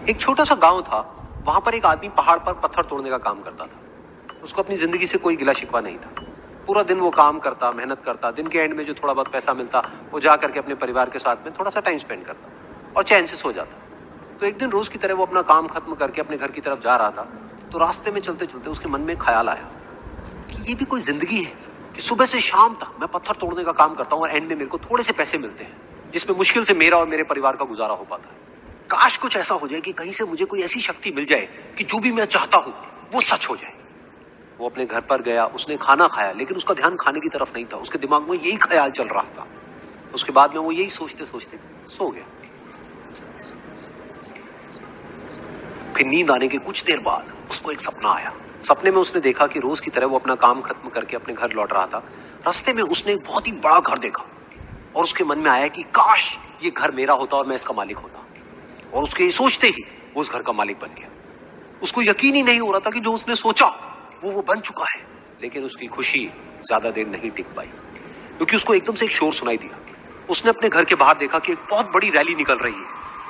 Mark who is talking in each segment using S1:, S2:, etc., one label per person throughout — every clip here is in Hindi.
S1: एक छोटा सा गांव था, वहां पर एक आदमी पहाड़ पर पत्थर तोड़ने का काम करता था। उसको अपनी जिंदगी से कोई गिला शिकवा नहीं था। पूरा दिन वो काम करता, मेहनत करता, दिन के एंड में जो थोड़ा बहुत पैसा मिलता वो जा करके अपने परिवार के साथ में थोड़ा सा टाइम स्पेंड करता और चैन से सो जाता। तो एक दिन रोज की तरह वो अपना काम खत्म करके अपने घर की तरफ जा रहा था, तो रास्ते में चलते चलते उसके मन में ख्याल आया कि ये भी कोई जिंदगी है कि सुबह से शाम तक मैं पत्थर तोड़ने का काम करता हूँ और एंड में मेरे को थोड़े से पैसे मिलते हैं जिसमें मुश्किल से मेरा और मेरे परिवार का गुजारा हो पाता है। काश कुछ ऐसा हो जाए कि कहीं से मुझे कोई ऐसी शक्ति मिल जाए कि जो भी मैं चाहता हूं वो सच हो जाए। वो अपने घर पर गया, उसने खाना खाया, लेकिन उसका ध्यान खाने की तरफ नहीं था। उसके दिमाग में यही ख्याल चल रहा था। उसके बाद में वो यही सोचते सोचते सो गया। फिर नींद आने के कुछ देर बाद उसको एक सपना आया। सपने में उसने देखा कि रोज की तरह वो अपना काम खत्म करके अपने घर लौट रहा था। रास्ते में उसने एक बहुत ही बड़ा घर देखा और उसके मन में आया कि काश ये घर मेरा होता और मैं इसका मालिक होता। और उसके सोचते ही वो उस घर का मालिक बन गया। उसको यकीन ही नहीं हो रहा था कि जो उसने सोचा वो बन चुका है। लेकिन उसकी खुशी ज्यादा देर नहीं टिक पाई, क्योंकि उसको एकदम से एक शोर सुनाई दिया। उसने अपने घर के बाहर देखा कि एक बहुत बड़ी रैली निकल रही है,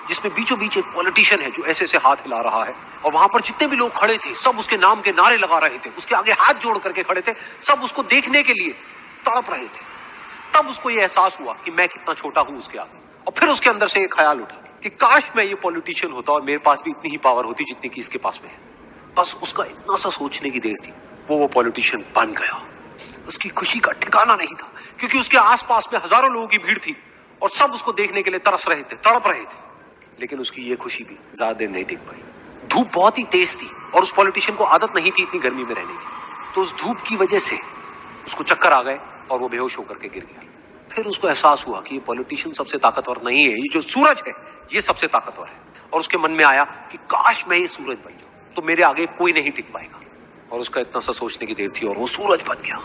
S1: जिसमें बीचों बीच एक पॉलिटिशियन है जो ऐसे ऐसे हाथ हिला रहा है। और वहां पर जितने भी लोग खड़े थे सब उसके नाम के नारे लगा रहे थे, उसके आगे हाथ जोड़ करके खड़े थे, सब उसको देखने के लिए तड़प रहे थे। तब उसको यह एहसास हुआ कि मैं कितना छोटा हूं उसके आगे। और फिर उसके अंदर से एक ख्याल उठा कि काश मैं ये पॉलिटिशियन होता और मेरे पास भी इतनी ही पावर होती जितनी कि इसके पास में है। बस उसका इतना सा सोचने की देर थी, वो पॉलिटिशियन बन गया। उसकी खुशी का ठिकाना नहीं था, क्योंकि उसके आसपास में हजारों लोगों की भीड़ थी और सब उसको देखने के लिए तरस रहे थे, तड़प रहे थे। लेकिन उसकी ये खुशी भी ज्यादा देर नहीं टिक पाई। धूप बहुत ही तेज थी और उस पॉलिटिशियन को आदत नहीं थी इतनी गर्मी में रहने की। तो उस धूप की वजह से उसको चक्कर आ गए और वो बेहोश होकर के गिर गया। फिर उसको एहसास हुआ कि ये पॉलिटिशियन सबसे ताकतवर नहीं है, ये जो सूरज है ये सबसे ताकतवर है। और उसके मन में आया कि काश मैं ये सूरज बन जाऊं तो मेरे आगे कोई नहीं टिक पाएगा। और उसका इतना सा सोचने की देर थी और वो सूरज बन गया।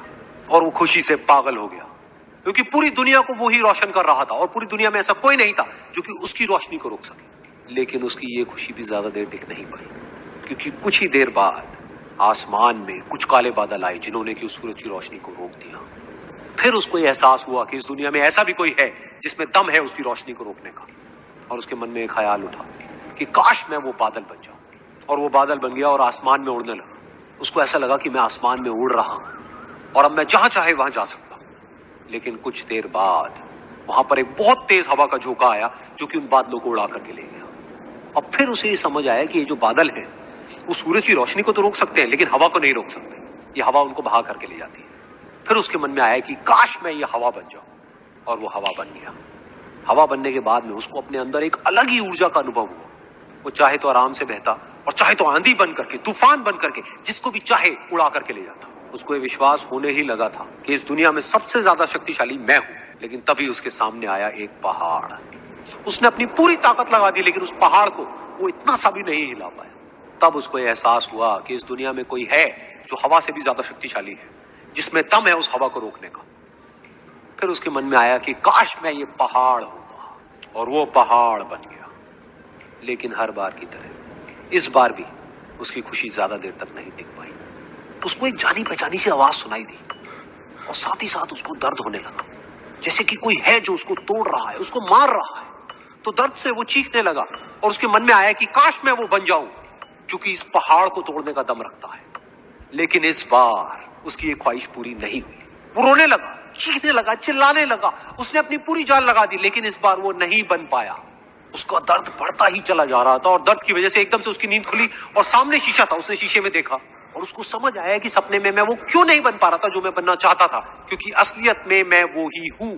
S1: और वो खुशी से पागल हो गया, क्योंकि पूरी दुनिया को वो ही रोशन कर रहा था और पूरी दुनिया में ऐसा कोई नहीं था जो कि उसकी रोशनी को रोक सके। लेकिन उसकी ये खुशी भी ज्यादा देर टिक नहीं पाई, क्योंकि कुछ ही देर बाद आसमान में कुछ काले बादल आए जिन्होंने कि उस सूरज की रोशनी को रोक दिया। फिर उसको यह एहसास हुआ कि इस दुनिया में ऐसा भी कोई है जिसमें दम है उसकी रोशनी को रोकने का। और उसके मन में एक ख्याल उठा कि काश मैं वो बादल बन जाऊं। और वो बादल बन गया और आसमान में उड़ने लगा। उसको ऐसा लगा कि मैं आसमान में उड़ रहा हूं और अब मैं जहां चाहे वहां जा सकता हूं। लेकिन कुछ देर बाद वहां पर एक बहुत तेज हवा का झोंका आया जो कि उन बादलों को उड़ा करके ले गया। और फिर उसे ये समझ आया कि ये जो बादल है वो सूरज की रोशनी को तो रोक सकते हैं, लेकिन हवा को नहीं रोक सकते। ये हवा उनको बहा करके ले जाती है। फिर उसके मन में आया कि काश मैं ये हवा बन जाऊं। और वो हवा बन गया। हवा बनने के बाद में उसको अपने अंदर एक अलग ही ऊर्जा का अनुभव हुआ। वो चाहे तो आराम से बहता और चाहे तो आंधी बन करके, तूफान बन करके, जिसको भी चाहे उड़ा करके ले जाता। उसको ये विश्वास होने ही लगा था कि इस दुनिया में सबसे ज्यादा शक्तिशाली मैं हूं। लेकिन तभी उसके सामने आया एक पहाड़। उसने अपनी पूरी ताकत लगा दी, लेकिन उस पहाड़ को वो इतना सा भी नहीं हिला पाया। तब उसको यह एहसास हुआ कि इस दुनिया में कोई है जो हवा से भी ज्यादा शक्तिशाली है, जिसमें दम है उस हवा को रोकने का। फिर उसके मन में आया कि काश मैं ये पहाड़ होता। और वो पहाड़ बन गया। लेकिन हर बार की तरह इस बार भी उसकी खुशी ज्यादा देर तक नहीं टिक पाई। उसको एक जानी पहचानी सी आवाज सुनाई दी और साथ ही साथ उसको दर्द होने लगा, जैसे कि कोई है जो उसको तोड़ रहा है, उसको मार रहा है। तो दर्द से वो चीखने लगा और उसके मन में आया कि काश मैं वो बन जाऊं क्योंकि इस पहाड़ को तोड़ने का दम रखता है। लेकिन इस बार उसकी ये ख्वाहिश पूरी नहीं हुई। वो रोने लगा, चीखने लगा, चिल्लाने लगा। उसने अपनी पूरी जान लगा दी, लेकिन इस बार वो नहीं बन पाया। उसका दर्द बढ़ता ही चला जा रहा था और दर्द की वजह से एकदम से उसकी नींद खुली और सामने शीशा था। उसने शीशे में देखा और उसको समझ आया कि सपने में मैं वो क्यों नहीं बन पा रहा था जो मैं बनना चाहता था, क्योंकि असलियत में मैं वो ही हूं।